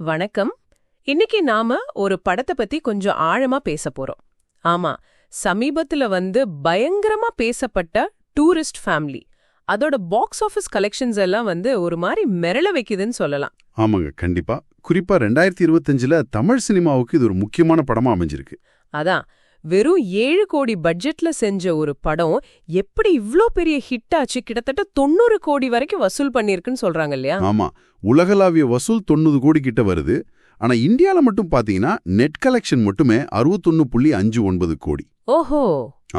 வணக்கம். இன்னைக்கு நாம ஒரு படத்தை பத்தி கொஞ்சம் ஆழமா பேச போறோம். ஆமா, சமீபத்துல பயங்கரமா பேசப்பட்ட டூரிஸ்ட் ஃபேமிலி. அதோட பாக்ஸ் ஆபீஸ் கலெக்ஷன்ஸ் எல்லாம் ஒரு மாதிரி மிரள வைக்குதுன்னு சொல்லலாம். ஆமாங்க, கண்டிப்பா. குறிப்பா 2025ல தமிழ் சினிமாவுக்கு இது ஒரு முக்கியமான படமா அமைஞ்சிருக்கு. அதான், வெறும் 7 கோடி பட்ஜெட்ல செஞ்ச ஒரு படம் எப்படி இவ்ளோ பெரிய ஹிட் ஆச்சு, கிட்டத்தட்ட 90 கோடி வரைக்கும் வசூல் பண்ணிருக்குன்னு சொல்றாங்க இல்லையா? ஆமா, உலகளாவிய வசூல் 90 கோடி கிட்ட வருது. ஆனா இந்தியால மட்டும் பாத்தீங்கன்னா நெட் கலெக்ஷன் மட்டுமே 61.59 கோடி. ஓஹோ.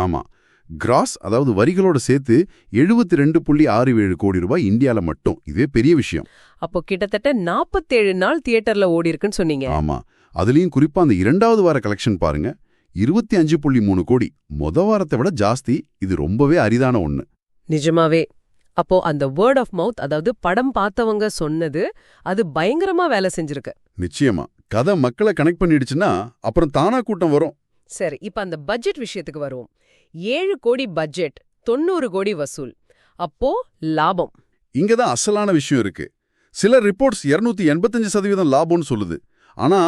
ஆமா, கிராஸ் அதாவது வரிகளோட சேர்த்து 72.67 கோடி ரூபாய் இந்தியால மட்டும். இதுவே பெரிய விஷயம். அப்போ கிட்டத்தட்ட 47 நாள் தியேட்டர்ல ஓடி இருக்குன்னு சொன்னீங்க. ஆமா, அதுலயும் குறிப்பா அந்த 2வது வார கலெக்ஷன் பாருங்க, 25.3 கோடி. வாரத்தை விட ஜாஸ்தி. இது ரொம்பவே அரிதான ஒண்ணு. நிஜமாவே. அப்போ அந்த வேர்ட் ஆஃப் மவுத், அதாவது படம் பார்த்தவங்க சொன்னது, அது பயங்கரமா வேலை செஞ்சிருக்கு. நிச்சயமா, கதை மக்களை கனெக்ட் பண்ணிடுச்சுன்னா அப்புறம் தானா கூட்டம் வரும். சரி, இப்ப அந்த பட்ஜெட் விஷயத்துக்கு வருவோம். 7 கோடி பட்ஜெட், 90 கோடி வசூல். அப்போ லாபம். இங்கதான் அசலான விஷயம் இருக்கு. சில ரிப்போர்ட்ஸ் 285% லாபம்னு சொல்லுது. ஆனா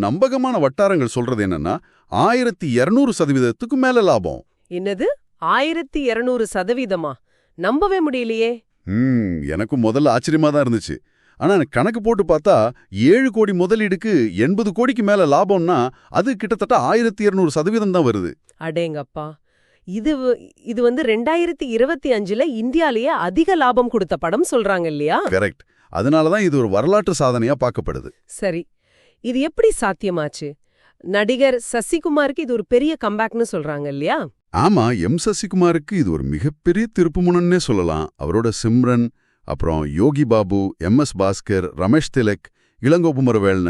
நம்பகமான வட்டாரங்கள் சொல்றது என்னன்னா 1200% மேல லாபம். என்னது, 1200%? நம்பவே முடியலையே. எனக்கும் முதல்ல ஆச்சரியமா தான் இருந்துச்சு. ஆனா கணக்கு போட்டு பார்த்தா 7 கோடி முதலீடுக்கு 80 கோடிக்கு மேல லாபம்னா அது கிட்டத்தட்ட 1200% தான் வருது. அடேங்கப்பா. இது 2025ல இந்தியாலேயே அதிக லாபம் கொடுத்த படம் சொல்றாங்க இல்லையா? கரெக்ட். அதனாலதான் இது ஒரு வரலாற்று சாதனையா பார்க்கப்படுது. சரி, இது எப்படி சாத்தியமாச்சு? நடிகர் சசிகுமாருக்கு இது ஒரு பெரிய கம்பேக்னு சொல்றாங்க இல்லையா? ஆமா, சசிகுமாருக்கு இது ஒரு மிகப்பெரிய திருப்புமுனன்னே சொல்லலாம். அவரோட சிம்ரன், அப்புறம் யோகி பாபு, பாஸ்கர், ரமேஷ் திலக், இளங்கோபுமரவேல்ன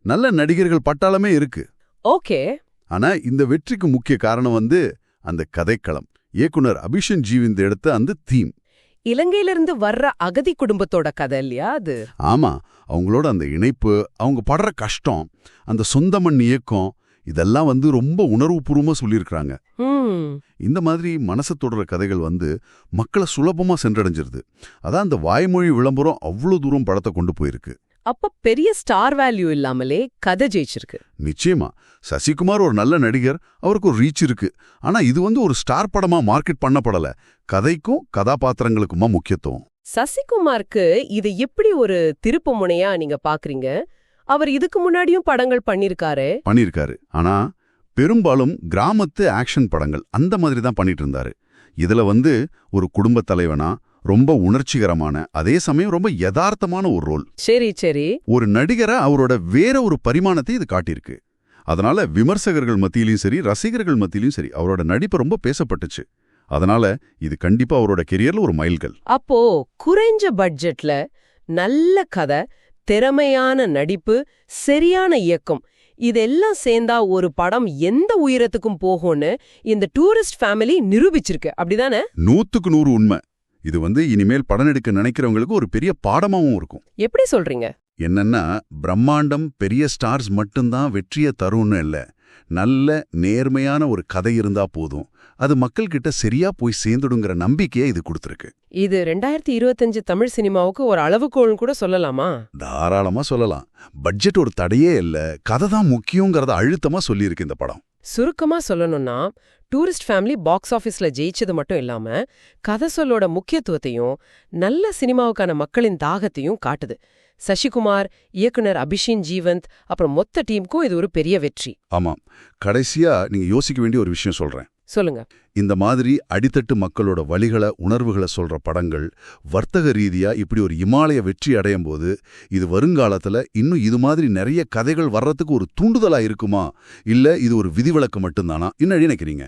நல்ல நடிகர்கள் பட்டாளமே இருக்கு. ஓகே. ஆனா இந்த வெற்றிக்கு முக்கிய காரணம் அந்த கதைக்களம். இயக்குனர் அபிஷன் ஜீவிந்த் எடுத்த அந்த தீம். இலங்கையிலிருந்து வர்ற அகதி குடும்பத்தோட கதை இல்லையா அது? ஆமா, அவங்களோட அந்த இணைப்பு, அவங்க படுற கஷ்டம், அந்த சொந்த மண் இயக்கம், இதெல்லாம் ரொம்ப உணர்வுபூர்வமா சொல்லியிருக்கிறாங்க. இந்த மாதிரி மனசு தொடர கதைகள் மக்களை சுலபமா சென்றடைஞ்சிருது. அதான் அந்த வாய்மொழி விளம்பரம் அவ்வளவு தூரம் படத்தை கொண்டு போயிருக்கு. அப்ப பெரிய ஸ்டார் வேல்யூ இல்லாமலே கதை ஜெயிச்சிருக்கு. நிச்சயமா, சசிகுமார் ஒரு நல்ல நடிகர், அவருக்கு ஒரு ரீச் இருக்கு. ஆனா இது ஒரு ஸ்டார் படமா மார்க்கெட் பண்ணப்படல. கதைக்கும் கதாபாத்திரங்களுக்குமா முக்கியத்துவம். சசிகுமாருக்கு இது எப்படி ஒரு திருப்பு முனையா நீங்க பாக்குறீங்க? அவர் இதுக்கு முன்னாடியும் படங்கள் பண்ணிருக்காரு. ஆனா பெரும்பாலும் கிராமத்து ஆக்ஷன் படங்கள் அந்த மாதிரி தான் பண்ணிட்டு இருந்தாரு. இதுல ஒரு குடும்ப தலைவனா ரொம்ப உணர்ச்சிகரமான, அதே சமயம் ரொம்ப யதார்த்தமான ஒரு ரோல். சரி. ஒரு நடிகரை அவரோட வேற ஒரு பரிமாணத்தை இது காட்டியிருக்கு. அதனால விமர்சகர்கள் மத்தியிலும் சரி, ரசிகர்கள் மத்தியிலும் சரி, அவரோட நடிப்பு ரொம்ப பேசப்பட்டுச்சு. அதனால இது கண்டிப்பா அவரோட கெரியர்ல ஒரு மைல்கல். அப்போ குறைஞ்ச பட்ஜெட்ல நல்ல கதை, திறமையான நடிப்பு, சரியான இயக்கம், இதெல்லாம் சேர்ந்தா ஒரு படம் எந்த உயரத்துக்கும் போகும்னு இந்த டூரிஸ்ட் ஃபேமிலி நிரூபிச்சிருக்கு. அப்படிதானே? 100க்கு 100 உண்மை. இது இனிமேல் படம் எடுக்க நினைக்கிறவங்களுக்கு ஒரு பெரிய பாடமாவும் இருக்கும். எப்படி சொல்றீங்க? என்னன்னா, பிரம்மாண்டம், பெரிய ஸ்டார்ஸ் மட்டும்தான் வெற்றியை தரும்னு இல்ல. நல்ல நேர்மையான ஒரு கதை இருந்தா போதும், அது மக்கள் கிட்ட சரியா போய் சேர்ந்துடுங்கிற நம்பிக்கையை இது கொடுத்துருக்கு. இது 2025 தமிழ் சினிமாவுக்கு ஒரு அளவுகோல்னு கூட சொல்லலாமா? தாராளமா சொல்லலாம். பட்ஜெட் ஒரு தடையே இல்ல, கதை தான் முக்கியங்கிறத அழுத்தமா சொல்லியிருக்கு இந்த படம். சுருக்கமா சொல்லணும்னா, டூரிஸ்ட் ஃபேமிலி பாக்ஸ் ஆபீஸ்ல ஜெயிச்சது மட்டும் இல்லாம கதை சொல்லோட முக்கியத்துவத்தையும் நல்ல சினிமாவுக்கான மக்களின் தாகத்தையும் காட்டுது. சசிகுமார், இயக்குனர் அபிஷன் ஜீவந்த், அப்புறம் மொத்த டீமுக்கும் இது ஒரு பெரிய வெற்றி. ஆமாம். கடைசியா நீங்க யோசிக்க வேண்டிய ஒரு விஷயம் சொல்றேன். சொல்லுங்க. இந்த மாதிரி அடித்தட்டு மக்களோட வலிகளை, உணர்வுகளை சொல்ற படங்கள் வர்த்தக ரீதியா இப்படி ஒரு இமாலய வெற்றி அடையும் போது, இது வருங்காலத்துல இன்னும் இது மாதிரி நிறைய கதைகள் வர்றதுக்கு ஒரு தூண்டுதலா இருக்குமா, இல்ல இது ஒரு விதிவிலக்கு மட்டும்தானா? என்ன நினைக்கிறீங்க?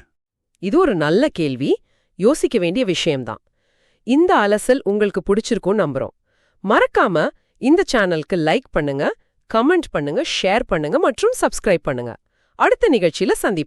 இது ஒரு நல்ல கேள்வி, யோசிக்க வேண்டிய விஷயம்தான். இந்த அலசல் உங்களுக்கு பிடிச்சிருக்கும்னு நம்புறோம். மறக்காம இந்த சேனலுக்கு லைக் பண்ணுங்க, கமெண்ட் பண்ணுங்க, ஷேர் பண்ணுங்க மற்றும் சப்ஸ்கிரைப் பண்ணுங்க. அடுத்த நிகழ்ச்சியில சந்திப்போம்.